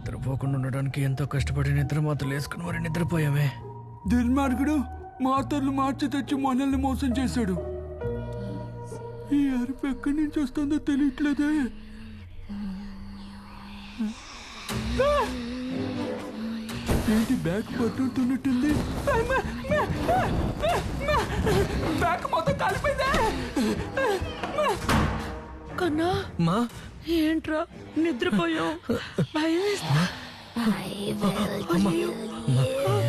నిద్రపోకుండా ఉండడానికి ఎంతో కష్టపడి నిద్ర మాత్రలు వేసుకుని మరి నిద్రపోయామే. దుర్మార్గుడు మాతర్లు మార్చి తెచ్చి మనల్ని మోసం చేశాడు. ఈ అరుపు ఎక్కడి నుంచి వస్తుందో తెలియట్లేదే. ఏంటి బ్యాగ్ పట్టుతున్నట్టుంది? బ్యాగ్ మొత్తం కాలిపోయిందే. కన్నా మా ఏంట్రా నిద్రపోయావు? భయం వేస్తా.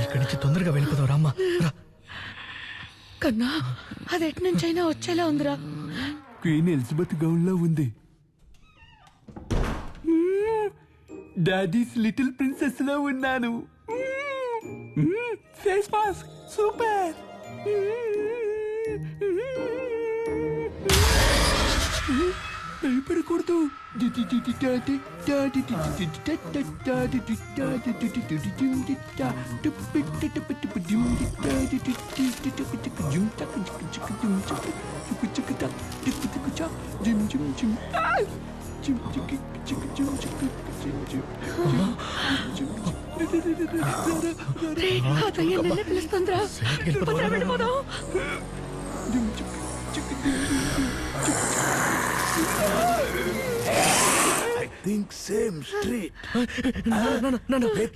ఇక్కడి నుంచి తొందరగా వెళ్ళిపోదాం రామ్మా. రా. కన్నా అది ఎటు నుంచైనా వచ్చేలా ఉందిరా. క్వీన్ ఎలిజబెత్ గౌన్ లో ఉంది. డాడీస్ లిటిల్ ప్రిన్సెస్ లో ఉన్నాను. Face mask super. భయపడకూడదు. పిలుస్తుందిరా. వెళ్ళిపోదాం.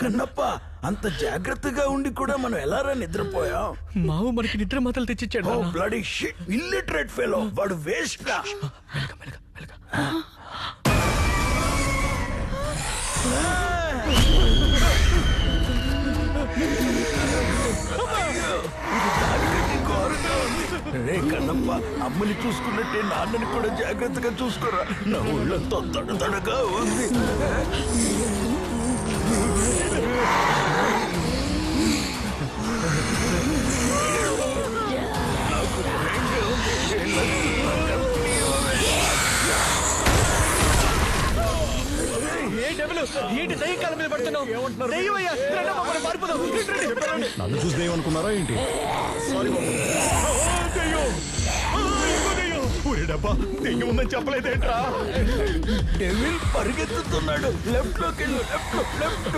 కన్నప్ప అంత జాగ్రత్తగా ఉండి కూడా మనం ఎలారా నిద్రపోయాం? మావు మనకి నిద్ర మాత్రలు తెచ్చిచ్చాడు. బ్లడీ షిట్, ఇల్లిటరేట్ ఫెలో, వాడు వేస్ట్ రా. రే కన్నప్ప, అమ్మని చూసుకున్నట్టే నాన్నని కూడా జాగ్రత్తగా చూసుకోరా. నా ఊళ్ళంతా తడతడగా ఉంది. ఏంటి దయ్యం కాలం మీద పడుతున్నావు? నన్ను చూసి దయ్యం అనుకున్నారా ఏంటి? దెయ్యం ఉందని చెప్పలేదేంట్రా? డెవిల్ పరిగెత్తుతున్నాడు. లెఫ్ట్ లోకి వెళ్ళు, లెఫ్ట్.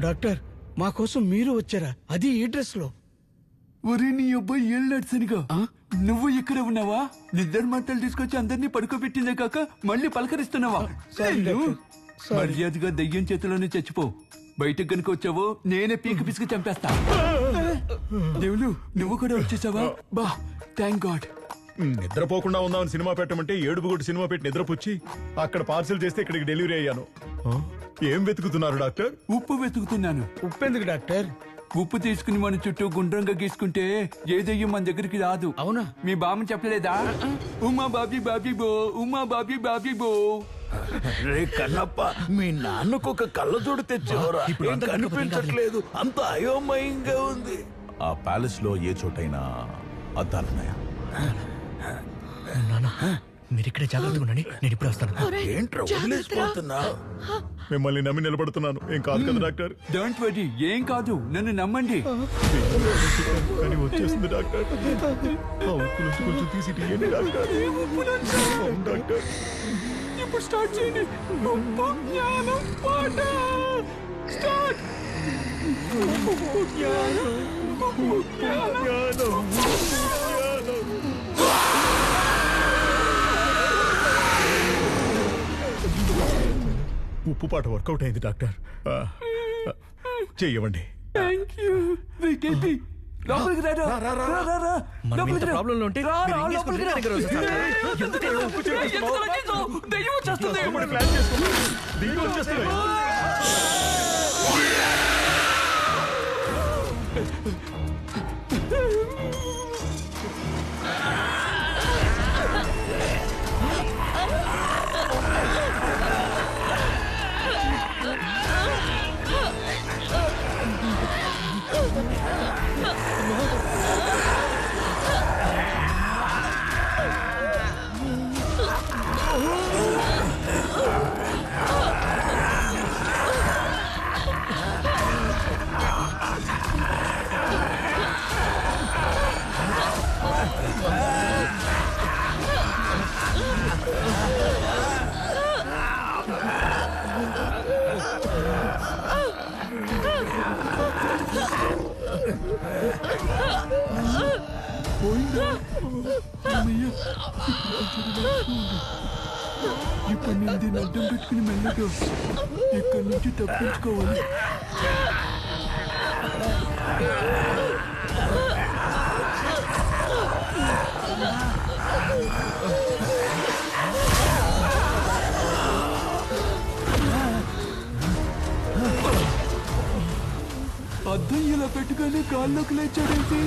డాక్టర్, మా కోసం మీరు వచ్చారా? అది ఈ డ్రెస్ లో. ఒరే నీ అబ్బాయి ఏళ్ళాడు సరిగా. నువ్వు ఇక్కడ ఉన్నావా? నిద్ర మంటలు తీసుకొచ్చి అందరినీ పడుకోబెట్టిందే కాక మళ్ళీ పలకరిస్తున్నావా? మర్యాదగా దయ్యం చేతిలోనే చచ్చిపో. బయటకు కనుక వచ్చావో నేనే పీక పిసికి చంపేస్తా. దేవులు, నువ్వు కూడా వచ్చేసావా? బా, థ్యాంక్ గాడ్. నిద్రపోకుండా ఉందామని సినిమా పెట్టమంటే ఏడుపుగొట్టి సినిమా పెట్టి నిద్రపుచ్చి అక్కడ పార్సిల్ చేస్తే ఇక్కడికి డెలివరీ అయ్యాను. ఏం వెతుకుతున్నారు డాక్టర్? ఉప్పు వెతుకుతున్నాను. ఉప్పెందుకు డాక్టర్? ఉప్పు తీసుకుని మన చుట్టూ గుండ్రంగా గీసుకుంటే ఏ దయ్యం మన దగ్గరికి రాదు. అవునా? మీ బామ్మ చెప్పలేదా? ఉమా బాబీ బాబీ బో, ఉమా బాబీ బాబీ బో. రే కన్నప్ప, మీ నాన్నకు ఒక కళ్ళజోడు తెచ్చేవరా? ఏం కనిపించట్లేదు, అంత అయోమయంగా ఉంది. ఆ ప్యాలెస్ లో ఏ చోటైనా అద్దాలున్నాయా? నాన్న, మీరు ఇక్కడే జాగ్రత్తగా ఉండండి, నేను ఇప్పుడే వస్తాను. ఏంట్రా వదిలేసిపోతున్నావు? మిమ్మల్ని నమ్మి నిలబడుతున్నాను. ఏం కాదు కదా డాక్టర్? డోంట్ వరీ, ఏం కాదు, నన్ను నమ్మండి. కానీ వచ్చేసింది డాక్టర్. ఆ ఉప్పు నుంచి కొంచెం తీసి తీయండి డాక్టర్. అవును డాక్టర్. ఇప్పుడు స్టార్ట్ చేయండి. ఉప్పు జ్ఞానం పాట స్టార్ట్. ఉప్పు జ్ఞానం, ఉప్పు జ్ఞానం. ఉప్పు పాట వర్కౌట్ అయింది డాక్టర్. చెయ్యవండి. Thank you. వికెటి లోపలికి రా. మనం ఇంత ప్రాబ్లంలో ఉంటే మీరు ఇంగ్లీష్ నా దగ్గర వస్తారు. ఎందుకు ఉప్పు చేస్తున్నావు? దయ్యం వచ్చేస్తుంది. ప్లాన్ చేసుకో. దిగి వచ్చేస్తుంది. ఇప్పుడు నేను దీన్ని అడ్డం పెట్టుకుని మెల్లగా ఇక్కడి నుంచి తప్పించుకోవాలి. అద్దం ఇలా పెట్టుకొని గాల్లోకి లేచాడేంటి?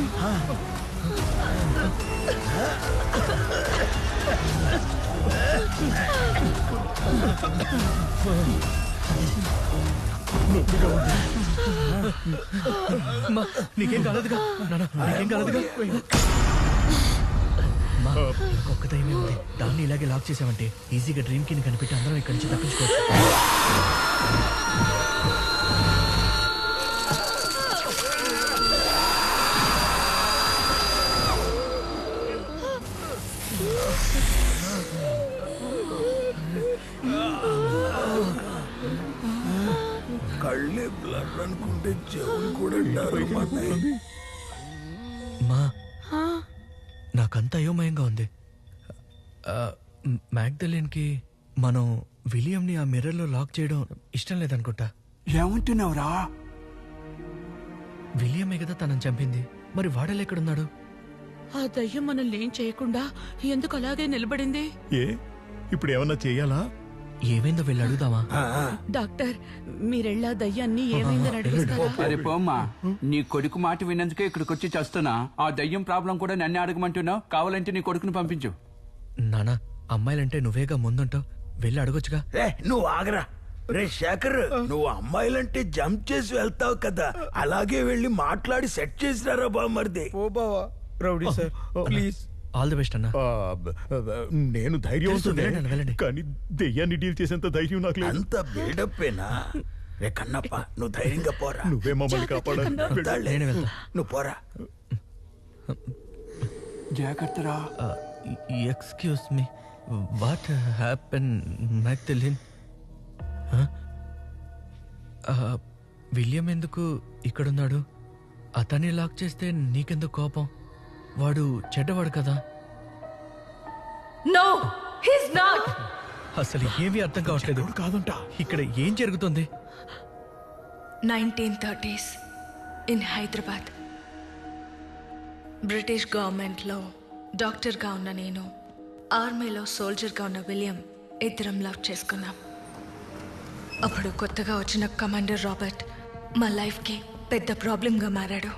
అమ్మా, నీకేం కాలేదుగా నాన్న, నీకేం కాలేదుగా. అమ్మా, ఒక్క దయ్యమే ఉంది. దాన్ని ఇలాగే లాక్ చేసామంటే ఈజీగా డ్రీమ్ కిని కనిపెట్టి అందరం ఇక్కడి నుంచి తప్పించుకోవచ్చు. కళ్ళే బ్లర్ అనుకుంటే చెవులు కూడా డరుమన్నాయి. మా నాకంత అయోమయంగా ఉంది. మ్యాగ్దలిన్కి మనం విలియంని ఆ మిర్రర్లో లాక్ చేయడం ఇష్టం లేదనుకుంటా. ఏమంటున్నావురా? విలియమే కదా తనని చంపింది, మరి వాడలు ఎక్కడున్నాడు? ఆ దయ్యం మనల్ని ఏం చేయకుండా ఎందుకు అలాగే నిలబడింది? ఏ ఇప్పుడు ఏమన్నా చెయ్యాలా? ఏమైందో వెళ్ళి అడుగుదామా? డాక్టర్, మీరెళ్ళా దయ్యాన్ని ఏమైందని అడిగిస్తారా? అరే పోమ్మా, నీ కొడుకు మాట విన్నందుకే ఇక్కడికి వచ్చి చేస్తున్నా. ఆ దయ్యం ప్రాబ్లం కూడా నన్నే అడగమంటున్నావు. కావాలంటే నీ కొడుకుని పంపించు. నానా, అమ్మాయిలంటే నువ్వేగా ముందుంటావు, వెళ్ళి అడగొచ్చుగా. నువ్వు ఆగరా. రే శేఖర్, నువ్వు అమ్మాయిలంటే జంప్ చేసి వెళ్తావు కదా, అలాగే వెళ్ళి మాట్లాడి సెట్ చేసినారా బామర్ది. ఓ బావా rowdy sir, please. All the best అన్నా. నేను ధైర్యవంతుడే, వెళ్ళండి, వెళ్ళండి. కానీ దెయ్యాన్ని డీల్ చేసేంత ధైర్యం నాకు లేదు. అంత బిల్డప్పేనా? రే కన్నప్ప, నువ్వు ధైర్యంగా పోరా. నువ్వే మమ్మల్ని కాపాడాలి. వెళ్తాడులే. నేనే వెళ్తా. నువ్వు పోరా. జాగ్రత్తరా. Excuse me, what happen Magdalene? William ఎందుకు ఇక్కడున్నాడు? అతన్ని లాక్ చేస్తే నీకెందుకు కోపం? వాడు చెడ్డవాడు కదా. No, he's not. అసలు ఏమీ అర్థం కావట్లేదు. కాదంట. ఇక్కడ ఏం జరుగుతుంది? 1930s in Hyderabad. బ్రిటిష్ గవర్నమెంట్లో డాక్టర్గా ఉన్న నేను, ఆర్మీలో సోల్జర్గా ఉన్న విలియం ఇద్దరం లవ్ చేసుకున్నాం. అప్పుడు కొత్తగా వచ్చిన కమాండర్ రాబర్ట్ మా లైఫ్కి పెద్ద ప్రాబ్లంగా మారాడు.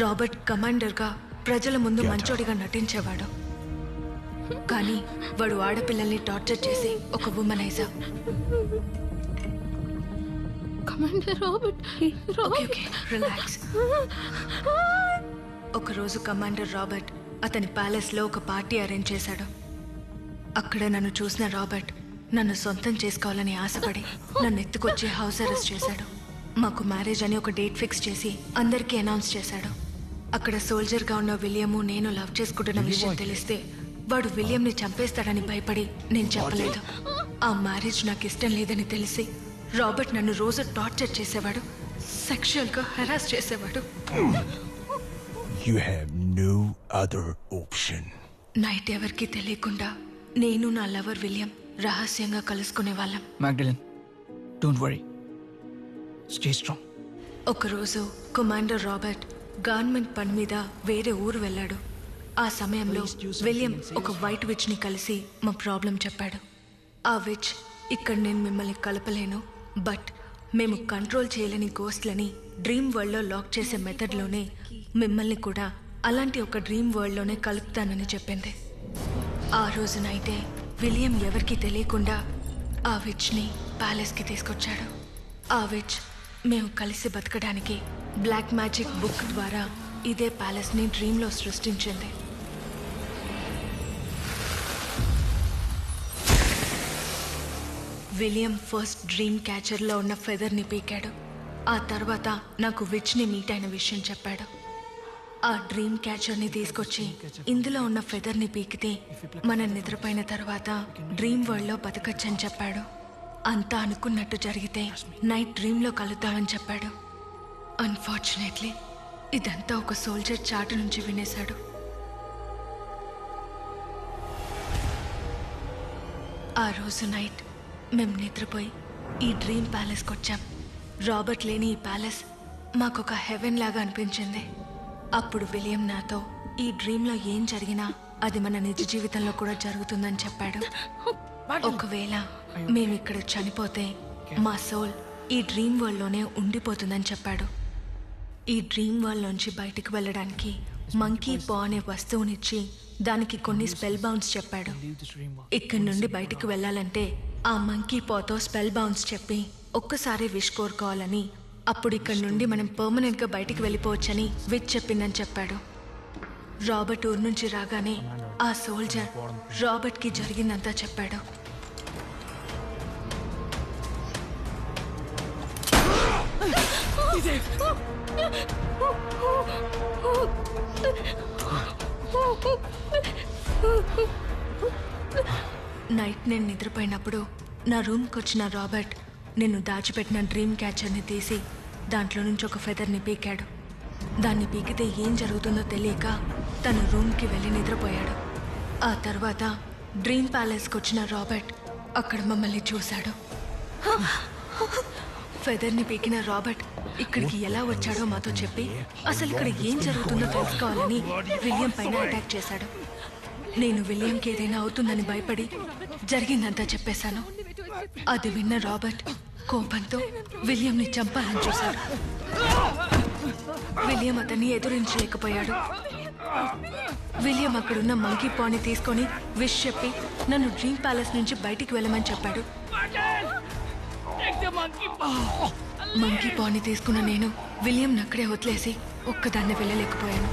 రాబర్ట్ కమాండర్గా ప్రజల ముందు మంచోడిగా నటించేవాడు, కానీ వాడు ఆడపిల్లల్ని టార్చర్ చేసి ఒక womaniser. Commander Robert, okay, relax. ఒకరోజు కమాండర్ రాబర్ట్ అతని ప్యాలెస్లో ఒక పార్టీ అరేంజ్ చేశాడు. అక్కడ నన్ను చూసిన రాబర్ట్ నన్ను సొంతం చేసుకోవాలని ఆశపడి నన్ను ఎత్తుకొచ్చి హౌస్ అరెస్ట్ చేశాడు. మాకు మ్యారేజ్ అని ఒక డేట్ ఫిక్స్ చేసి అందరికీ అనౌన్స్ చేశాడు. అక్కడ సోల్జర్గా ఉన్న విలియము నేను లవ్ చేసుకుంటున్న విషయం తెలిస్తే వాడు విలియంని చంపేస్తాడని భయపడి నేను చెప్పలేదు. ఆ మ్యారేజ్ నాకు ఇష్టం లేదని తెలిసి రాబర్ట్ నన్ను రోజు టార్చర్ చేసేవాడు, సెక్షువల్గా హెరాస్ చేసేవాడు. You have no other option. Night ఎవరికీ తెలియకుండా నేను నా లవర్ విలియం రహస్యంగా కలుసుకునే వాళ్ళం. Magdalene, don't worry, stay strong. ఒకరోజు కమాండర్ రాబర్ట్ గవర్నమెంట్ పని మీద వేరే ఊరు వెళ్ళాడు. ఆ సమయంలో విలియం ఒక వైట్ విచ్ని కలిసి మా ప్రాబ్లం చెప్పాడు. ఆ విచ్, ఇక్కడ నేను మిమ్మల్ని కలపలేను, బట్ మేము కంట్రోల్ చేయలేని గోస్ట్లని డ్రీమ్ వరల్డ్లో లాక్ చేసే మెథడ్లోనే మిమ్మల్ని కూడా అలాంటి ఒక డ్రీమ్ వరల్డ్లోనే కలుపుతానని చెప్పింది. ఆ రోజు నైటే విలియం ఎవరికీ తెలియకుండా ఆ విచ్ని ప్యాలెస్కి తీసుకొచ్చాడు. ఆ విచ్ మేము కలిసి బతకడానికి బ్లాక్ మ్యాజిక్ బుక్ ద్వారా ఇదే ప్యాలెస్ని డ్రీమ్లో సృష్టించింది. విలియం ఫస్ట్ డ్రీమ్ క్యాచర్లో ఉన్న ఫెదర్ని పీకాడు. ఆ తర్వాత నాకు విచ్ని మీట్ అయిన విషయం చెప్పాడు. ఆ డ్రీమ్ క్యాచర్ని తీసుకొచ్చి ఇందులో ఉన్న ఫెదర్ని పీకితే మనం నిద్రపోయిన తర్వాత డ్రీమ్ వరల్డ్లో బతకచ్చని చెప్పాడు. అంతా అనుకున్నట్టు జరిగితే నైట్ డ్రీమ్లో కలుద్దామని చెప్పాడు. అన్ఫార్చునేట్లీ ఇదంతా ఒక సోల్జర్ చాటు నుంచి వినేశాడు. ఆ రోజు నైట్ మేం నిద్రపోయి ఈ డ్రీమ్ ప్యాలెస్కి వచ్చాం. రాబర్ట్ లేని ఈ ప్యాలెస్ మాకొక హెవెన్ లాగా అనిపించింది. అప్పుడు విలియం నాతో ఈ డ్రీమ్లో ఏం జరిగినా అది మన నిజ జీవితంలో కూడా జరుగుతుందని చెప్పాడు. ఒకవేళ మేమిక్కడ చనిపోతే మా సోల్ ఈ డ్రీమ్ వరల్డ్లోనే ఉండిపోతుందని చెప్పాడు. ఈ డ్రీమ్ వరల్డ్ నుంచి బయటికి వెళ్ళడానికి మంకీ పా అనే వస్తువునిచ్చి దానికి కొన్ని స్పెల్ బౌన్స్ చెప్పాడు. ఇక్కడి నుండి బయటికి వెళ్ళాలంటే ఆ మంకీ పాతో స్పెల్ బౌన్స్ చెప్పి ఒక్కసారి విష్ కోరుకోవాలని, అప్పుడు ఇక్కడి నుండి మనం పర్మనెంట్గా బయటికి వెళ్ళిపోవచ్చని విచ్ చెప్పిందని చెప్పాడు. రాబర్ట్ ఊరు నుంచి రాగానే ఆ సోల్జర్ రాబర్ట్కి జరిగిందంతా చెప్పాడు. నైట్ నేను నిద్రపోయినప్పుడు నా రూమ్కి వచ్చిన రాబర్ట్ నేను దాచిపెట్టిన డ్రీమ్ క్యాచర్ని తీసి దాంట్లో నుంచి ఒక ఫెదర్ని పీకాడు. దాన్ని పీకితే ఏం జరుగుతుందో తెలియక తన రూమ్కి వెళ్ళి నిద్రపోయాడు. ఆ తర్వాత డ్రీమ్ ప్యాలెస్కి వచ్చిన రాబర్ట్ అక్కడ మమ్మల్ని చూశాడు. ఫెదర్ని పీకిన రాబర్ట్ ఇక్కడికి ఎలా వచ్చాడో మాతో చెప్పి అసలు ఇక్కడ ఏం జరుగుతుందో తెలుసుకోవాలని విలియం పైన అటాక్ చేశాడు. నేను విలియంకి ఏదైనా అవుతుందని భయపడి జరిగిందంతా చెప్పేశాను. అది విన్న రాబర్ట్ కోపంతో విలియంని చంపాలని చూశాడు. విలియం అతన్ని ఎదురించలేకపోయాడు. విలియం అక్కడున్న మంకీ పాని తీసుకొని విష్ చెప్పి నన్ను డ్రీమ్ ప్యాలెస్ నుంచి బయటికి వెళ్ళమని చెప్పాడు. మంకీ పాని తీసుకున్న నేను విలియం అక్కడే వదిలేసి ఒక్కదాన్ని వెళ్ళలేకపోయాను.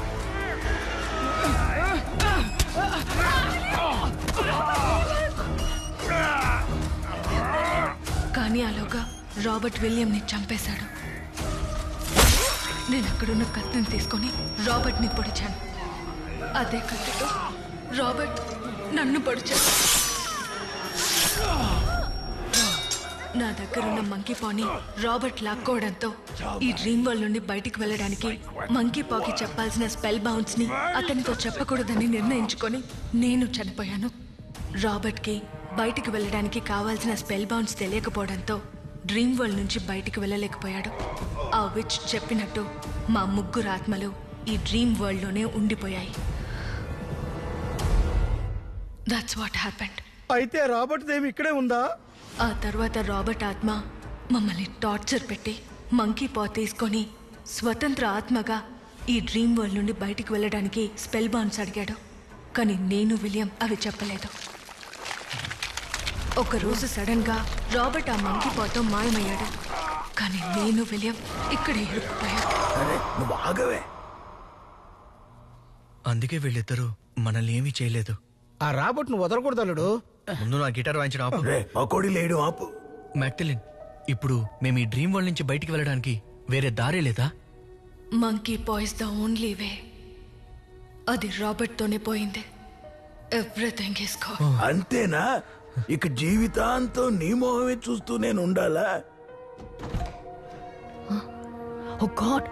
కానీ ఆలోగా రాబర్ట్ విలియంని చంపేశాడు. నేను అక్కడున్న కత్తిని తీసుకొని రాబర్ట్ని పొడిచాను. అదే కత్తితో రాబర్ట్ నన్ను పొడిచాడు. నా దగ్గరున్న మంకీ పాని రాబర్ట్ లాక్కోవడంతో ఈ డ్రీమ్ వరల్డ్ నుండి బయటికి వెళ్ళడానికి మంకీ పాకి చెప్పాల్సిన స్పెల్ బౌన్స్ ని అతనితో చెప్పకూడదని నిర్ణయించుకొని నేను చనిపోయాను. రాబర్ట్కి బయటికి వెళ్ళడానికి కావాల్సిన స్పెల్ బౌన్స్ తెలియకపోవడంతో డ్రీమ్ వరల్డ్ నుంచి బయటికి వెళ్ళలేకపోయాడు. ఆ విచ్ చెప్పినట్టు మా ముగ్గురు ఆత్మలు ఈ డ్రీమ్ వరల్డ్లోనే ఉండిపోయాయి. That's what happened. అయితే రాబర్ట్ దేవి ఇక్కడే ఉందా? ఆ తర్వాత రాబర్ట్ ఆత్మ మమ్మల్ని టార్చర్ పెట్టి మంకీ పా తీసుకొని స్వతంత్ర ఆత్మగా ఈ డ్రీమ్ వరల్డ్ నుండి బయటికి వెళ్ళడానికి స్పెల్ బౌన్స్ అడిగాడు. కానీ నేను విలియం అవి చెప్పలేదు. ఒకరోజు సడన్ గా రాబర్ట్ ఆ మంకీ పాతో మాయమయ్యాడు. కానీ నేను విలియం ఇక్కడే ఇరుక్కుపోయాం. నువ్వు ఆగవే. అందుకే వీళ్ళిద్దరూ మనల్ని ఏమీ చేయలేదు. ఆ రాబర్ట్ ను వదలకూడదు అల్లుడు. ముందు నా గిటార్ వాయించడం ఆపు. పకోడీ లేడు ఆపు. మ్యాక్టలిన్, ఇప్పుడు మేము ఈ డ్రీమ్ వరల్డ్ నుంచి బయటికి వెళ్ళడానికి వేరే దారే లేదా? మంకీ పా ఇస్ ద ఓన్లీ వే. అది రాబర్ట్ తోనే పోయింది. Everything is gone. అంతేనా? ఇక జీవితాంతం నీ మొహమే చూస్తూ నేను ఉండాలా? ఓ గాడ్.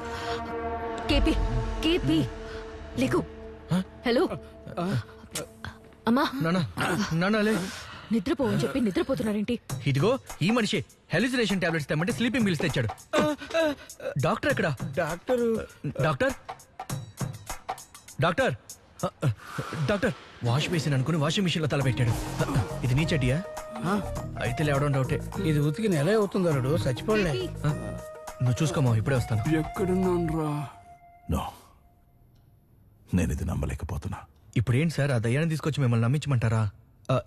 కేపీ, కేపీ లేకు. హలో అమ్మా. నానా లే. నిద్రపోవని చెప్పి నిద్రపోతున్నారేంటి? ఇదిగో ఈ మనిషి హెలిసినేషన్ టాబ్లెట్స్ తెమ్మంటే స్లీపింగ్ పిల్స్ తెచ్చాడు. డాక్టర్ ఎక్కడ? Doctor doctor doctor doctor wash basin అనుకుని వాషింగ్ మిషన్ లో తలపెట్టాడు. ఇది నీ చెడ్డియా? అయితే లేవడం డౌటే. ఇది ఉతికి నెల అవుతుంది అల్లుడు, చచ్చిపోలే. నువ్వు చూసుకోమా, ఇప్పుడే వస్తాను. ఎక్కడున్నాను? నో, నేను ఇది నమ్మలేకపోతున్నా. ఇప్పుడు ఏంటి సార్, ఆ దయ్యాన్ని తీసుకొచ్చి మిమ్మల్ని నమ్మించమంటారా?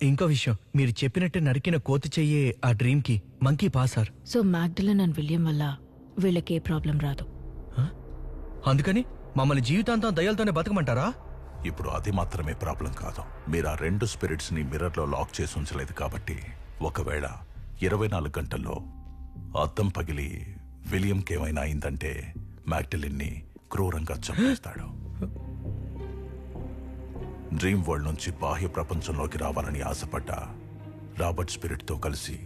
ఇంకో విషయం, మీరు చెప్పినట్టే నరికిన కోతి చెయ్యే ఆ డ్రీమ్ కి మంకీ పా సార్. సో మ్యాగ్డలన్ అండ్ విలియం వల్ల వీళ్ళకి ఏ ప్రాబ్లం రాదు. అందుకని మమ్మల్ని జీవితాంతం దయ్యాలతోనే బతకమంటారా? ఇప్పుడు అది మాత్రమే ప్రాబ్లం కాదు. మీరు ఆ 2 స్పిరిట్స్ ని మిర్రర్ లో లాక్ చేసి ఉంచలేదు కాబట్టి ఒకవేళ 24 గంటల్లో అద్దం పగిలి విలియంకి ఏమైనా అయిందంటే మ్యాగ్డలిన్ ని క్రూరంగా చంపేస్తాడు. డ్రీమ్ వరల్డ్ నుంచి బాహ్య ప్రపంచంలోకి రావాలని ఆశపడ్డ రాబర్ట్ స్పిరిట్ తో కలిసి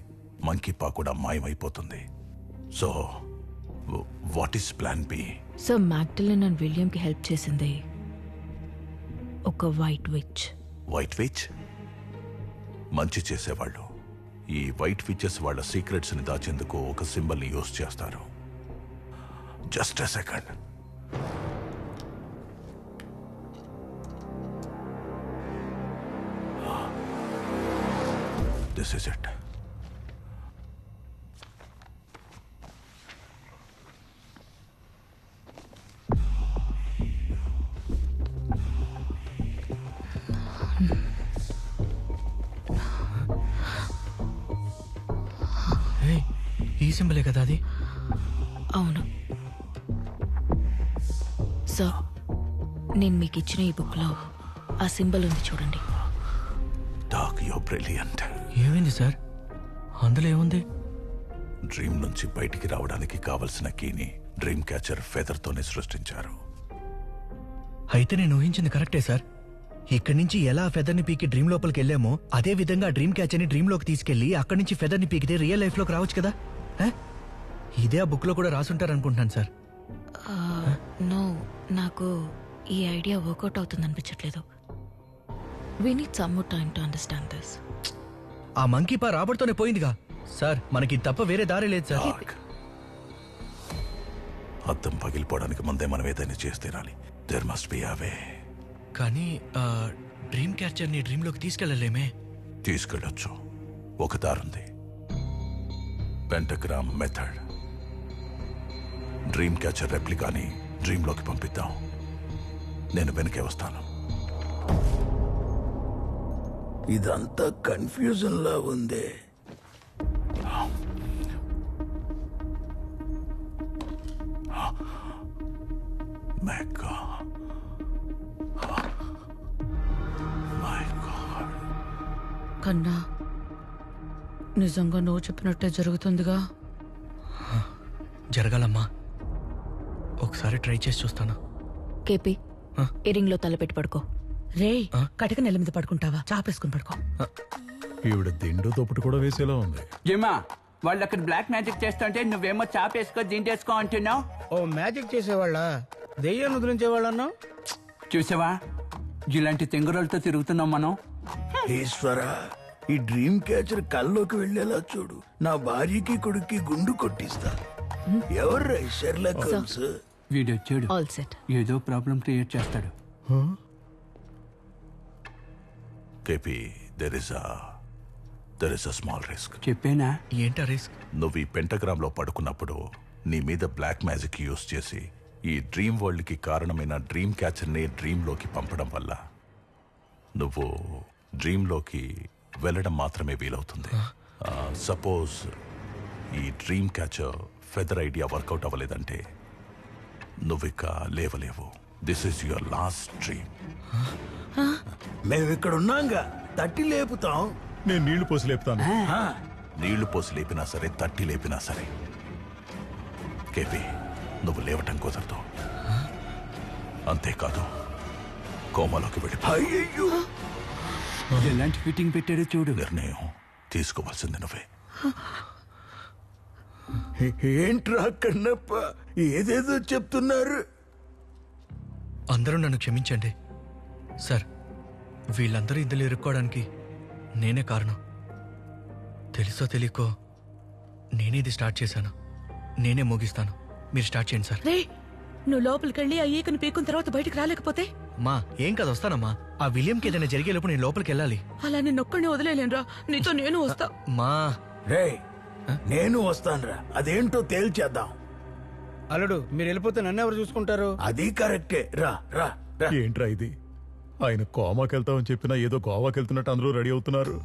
మంకీ పా కూడా మాయమైపోతుంది. So what is plan B? So Magdalene and విలియంకి హెల్ప్ చేసింది ఒక వైట్ విచ్. White which? మంచి చేసేవాళ్ళు ఈ వైట్ విచెస్ వాళ్ళ సీక్రెట్స్ ని దాచేందుకు ఒక సింబల్ ని యూజ్ చేస్తారు. Just a second. This is it. ఏయ్, ఈ సింబలే కదా అది? అవును. సో నేను మీకు ఇచ్చిన ఈ బుక్లో ఆ సింబల్ ఉంది చూడండి. Doc, you brilliant. ఏమైంది సార్? అందులో ఏముంది? డ్రీమ్ నుంచి బయటికి రావడానికి కావలసిన కీని డ్రీమ్ క్యాచర్ ఫెదర్ తోనే సృష్టించారు. అయితే నేను ఊహించింది కరెక్టే సార్. ఇక్కడి నుంచి ఎలా ఫెదర్ని పీకి డ్రీమ్ లోపలికి వెళ్ళామో అదే విధంగా డ్రీమ్ క్యాచర్ని డ్రీమ్ లోకి తీసుకెళ్లి అక్కడి నుంచి ఫెదర్ని పీకితే రియల్ లైఫ్ లోకి రావచ్చు కదా. ఇదే ఆ బుక్ లో కూడా రాసుంటారనుకుంటున్నాను సార్. నో, నాకు ఈ ఐడియా వర్కౌట్ అవుతుంది అనిపించట్లేదు. We need some more time to understand this. ఆ మంకీ పా రాబర్ట్తోనే పోయిందిగా సార్. మనకి తప్ప వేరే దారి లేదు సార్. డాక్, అద్దం పగిలిపోవడానికి ముందే మనం ఏదైనా చేసి తీరాలి. దేర్ మస్ట్ బి అ వే. కానీ డ్రీమ్ క్యాచర్ ని డ్రీమ్ లోకి తీసుకెళ్లలేమే. తీసుకెళ్ళొచ్చు. ఒక దారుంది. పెంటగ్రామ్ మెథడ్. డ్రీమ్ క్యాచర్ రెప్లికాని డ్రీమ్ లోకి పంపిద్దాం. నేను వెనకే వస్తాను. ఇదంతా కన్ఫ్యూజన్ లా ఉంది. My God, my God. కన్నా నిజంగా నువ్వు చెప్పినట్టే జరుగుతుందిగా. జరగాలమ్మా. ఒకసారి ట్రై చేసి చూస్తాను. కేపీ, ఇరింగ్ లో తలపెట్టి పడుకో. రే, కటిక నెల మీద పడుకుంటావా? చాపేసుకుని పడుకో. ఈవిడ దిండు తొప్పటి కూడా వేసేలా ఉంది. జిమ్మా, వాళ్ళు అక్కడ బ్లాక్ మ్యాజిక్ చేస్తుంటే నువ్వేమో చాపేసుకో దింటేసుకో అంటున్నావు. ఓ మ్యాజిక్ చేసేవాళ్ళ, దెయ్యం వదిలించేవాళ్ళన్నా? చూసావా, ఇలాంటి తెంగురోళ్ళతో తిరుగుతున్నాం మనం. ఈశ్వర, ఈ డ్రీమ్ క్యాచర్ కల్లోకి వెళ్ళేలా చూడు. నా భార్యకి కొడుక్కి గుండు కొట్టిస్తా. ఎవర్రా ఈ షెర్లాక్ హోమ్స్? వీడొచ్చాడు, ఆల్ సెట్. ఏదో ప్రాబ్లం క్రియేట్ చేస్తాడు. KP, there is a small risk. చెప్పేనా? ఏంటా రిస్క్? నువ్వు ఈ పెంటగ్రామ్ లో పడుకున్నప్పుడు నీ మీద బ్లాక్ మ్యాజిక్ యూజ్ చేసి ఈ డ్రీమ్ వరల్డ్ కి కారణమైన డ్రీమ్ క్యాచర్ ని డ్రీమ్ లోకి పంపడం వల్ల నువ్వు డ్రీమ్ లోకి వెళ్ళడం మాత్రమే వీలవుతుంది. సపోజ్ ఈ dream catcher feather idea work out అవ్వలేదంటే నువ్విక లేవలేవు. This is your last dream. మేము ఇక్కడ ఉన్నాంగా, తట్టి లేపుతాం. నేను నీళ్లు పోసి లేపుతాను. నీళ్లు పోసి లేపినా సరే, తట్టి లేపినా సరే, కేపీ నువ్వు లేవటం కుదరదు. అంతేకాదు, కోమలోకి వెళ్ళి అయ్యయ్యో, ఎలాంటి ఫిట్టింగ్ పెట్టాడో చూడు. నిర్ణయం తీసుకోవాల్సింది నువ్వే. ఏంట్రా కన్నప్ప, ఏదేదో చెప్తున్నారు. అందరూ నన్ను క్షమించండి సార్. వీళ్ళందరూ ఇందులో ఇరుక్కోవడానికి నేనే కారణం. తెలుసో తెలియకో నేనే ఇది స్టార్ట్ చేశాను. నేనే ముగిస్తాను. మీరు స్టార్ట్ చేయండి సార్. రే, నువ్వు లోపలికెళ్ళి ఆ ఈకను పీకున్న తర్వాత బయటికి రాలేకపోతే? మా ఏం కాదు, వస్తానమ్మా. ఆ విలియంకి ఏదైనా జరిగేలోపు నేను లోపలికి వెళ్ళాలి. అలా నిన్నొక్కడిని వదిలేలేనురా, నీతో నేను వస్తా. మా రే, నేను వస్తానురా. అదేంటో తేల్చేద్దాం. అల్లుడు, మీరు వెళ్ళిపోతే నన్ను ఎవరు చూసుకుంటారు? అది కరెక్టే. రా రా రా. ఏంట్రా ఇది? ఆయన కోమాకి వెళ్తామని చెప్పినా ఏదో గోవాకి వెళ్తున్నట్టు అందరూ రెడీ అవుతున్నారు.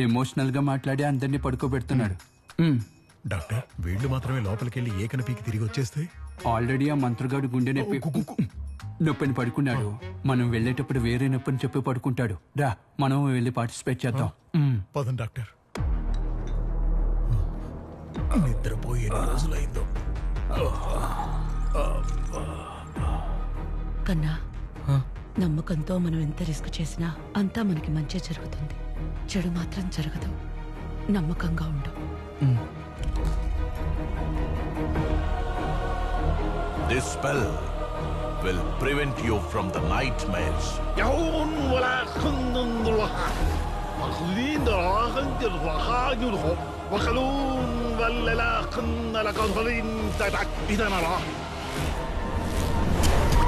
ఎమోషనల్ గా మాట్లాడి అందరినీ పడుకోబెడుతున్నాడు. డాక్టర్, వీళ్ళు మాత్రమే లోపలికి వెళ్ళి ఏకన పీకి తిరిగి వచ్చేస్తే? ఆల్రెడీ ఆ మంత్రగాడు గుండె నొప్పిని పడుకున్నాడు. మనం వెళ్ళేటప్పుడు వేరే నొప్పిని చెప్పి పడుకుంటాడు. రా, మనం వెళ్ళి పార్టిసిపేట్ చేద్దాం. పదం డాక్టర్. నిద్రపోయి ఎన్ని రోజులైందో. కన్నా, నమ్మకంతో మనం ఎంత రిస్క్ చేసినా అంతా మనకి మంచి జరుగుతుంది. చెడు మాత్రం జరగదు. నమ్మకంగా ఉండు. This spell will prevent you from the nightmares. يهون ولا خن الله مخلين راهن الرخاء يرهم وخلون ولا لا خن لك ظلين تتعك إذا نرى